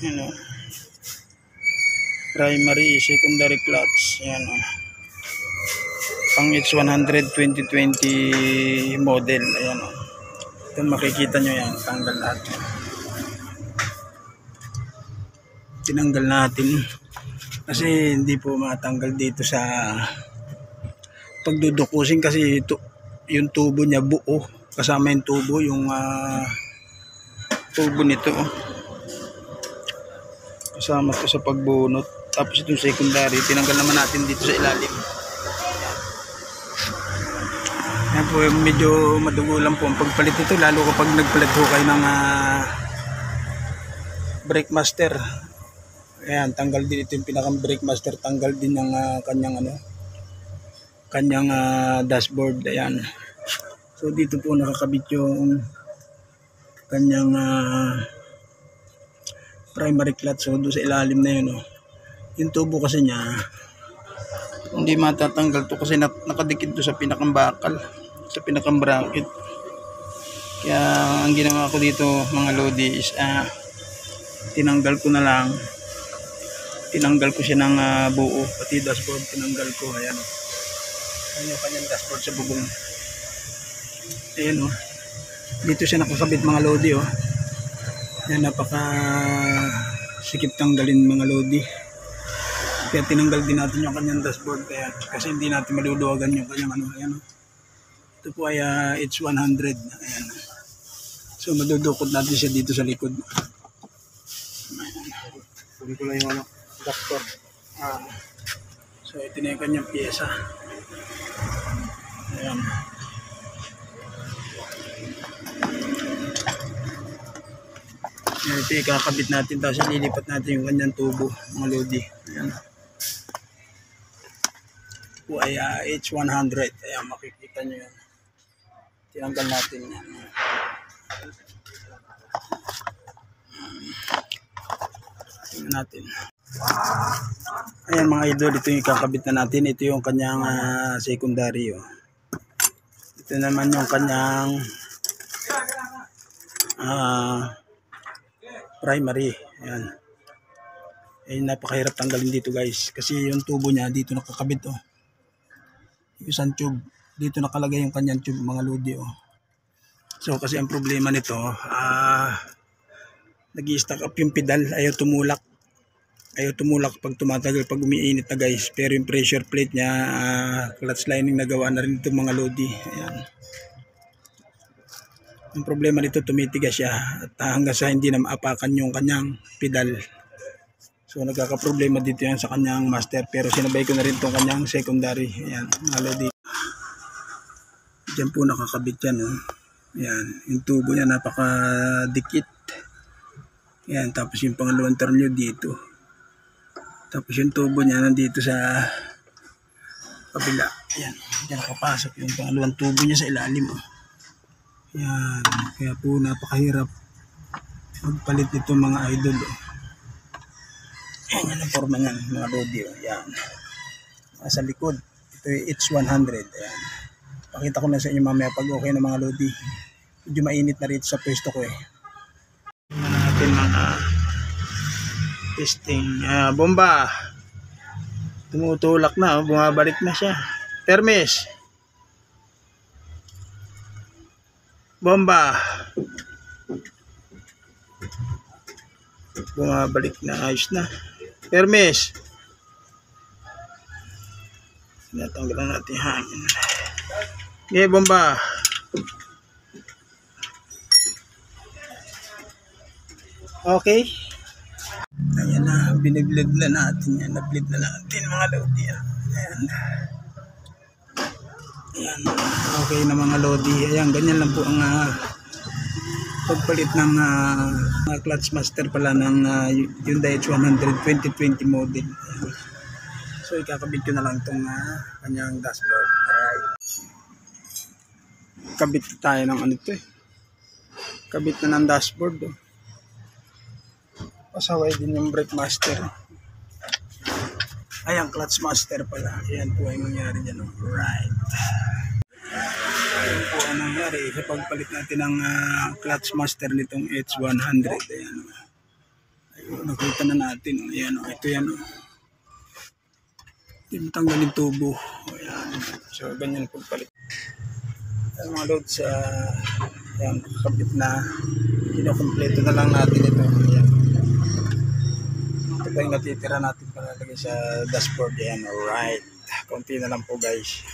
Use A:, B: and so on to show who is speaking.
A: Ano, primary, secondary clutch. Ayan o. Pang H100 2020 model. Ayan o. Ito makikita nyo yan. Tanggal natin. Tinanggal natin. Kasi hindi po matanggal dito sa pagdudukusin kasi yung tubo niya buo. Kasama yung tubo, yung tubo nito. Kasama to sa pagbunot. Tapos itong secondary, tinanggal naman natin dito sa ilalim. Yan po, medyo madugo lang po ang pagpalit nito, lalo kapag nagpalit ho kayo ng brake master. Ayan, tanggal din ito yung pinakang brake master, tanggal din ng kanyang dashboard. Ayan. So dito po nakakabit yung kanyang primary clutch. So doon sa ilalim na yun, yung tubo kasi niya hindi matatanggal to kasi nakadikit to sa pinakang bakal, sa pinakang bracket. Kaya ang ginawa ko dito mga lodi is tinanggal ko na lang, tinanggal ko siya ng buo, pati dashboard tinanggal ko. Ayan, ayan yung kanyang dashboard sa bubong. Ayan dito siya nakakabit mga lodi. Yan, napaka sikip tanggalin mga lodi. Kaya tinanggal din natin yung kanyang dashboard kaya, kasi hindi natin maluluwagan yung kanyang ayan. Ito po ay H100. Ayan. So madudukot natin siya dito sa likod. Puli ko lang yung dashboard. So ito na yung kanyang pyesa. Ayan. Ito ikakabit natin, tapos ililipat natin yung kanyang tubo mga lodi. Ayan. Ito po ay H100. Ayan, makikita nyo yan. Tinanggal natin yan. Tingnan natin. Ayan mga idol, ito yung ikakabit na natin. Ito yung kanyang secondary. Ito naman yung kanyang primary. Ayan. Napakahirap tanggalin dito guys kasi yung tubo niya dito nakakabit. Yung isang tube dito nakalagay yung kanyang tube mga lodi. So kasi ang problema nito nag-i-stack up yung pedal, ayaw tumulak pag tumatagal, pag umiinit na guys. Pero yung pressure plate niya, clutch lining nagawa na rin itong mga lodi. Ayan. Ang problema nito, tumitigas siya at hanggang sa hindi na maapakan yung kanyang pedal. So nagkakaproblema dito yan sa kanyang master, pero sinabay ko na rin itong kanyang secondary. Ayan, mga lodi. Diyan po nakakabit yan. Ayan, yung tubo niya napakadikit. Ayan, tapos yung pangalawang tornilyo dito. Tapos yung tubo niya nandito sa kabila. Ayan, diyan nakapasok yung pangalawang tubo niya sa ilalim. Yan, kaya po napakahirap magpalit nito mga idol. Yan ang forma niyan mga lodi. Yan, sa likod ito yung H100. Ayan, pakita ko na sa inyo mamaya pag okay na mga lodi. Medyo mainit na rito sa pwesto ko. Tingnan natin mga testing. Bomba tumutulak na, bumabalik na siya. Permis, bomba bumabalik na, ayos na. Permis, natanggalan natin hangin. Okay, bomba. Okay, ayan na, binigbled na natin yan, na-bleed na natin mga lodi. Ayan, ayan, okay na mga lodi. Ayan, ganyan lang po ang pagpalit ng clutch master pala ng Hyundai H100 2020 model. Ayan. So ikakabit ko na lang itong kanyang dashboard. Alright, kabit tayo ng kabit na ng dashboard. Pasaway din yung brake master. Ayan, clutch master pala. Ayan po ay nangyari dyan. Right. Ayan po ang nangyari sa pagpalit natin ng clutch master nitong H100. Ayan. Nakita na natin. Ayan, ito yan. Hindi matanggal yung tubo. Ayan. So, ganyan pagpalit. Ayan mga loads, ayan, nakakabit na. Kinokompleto na lang natin ito. Ayan. Ito pa yung natitira natin para lagay sa dashboard. Ayan, alright. Konti na lang po guys.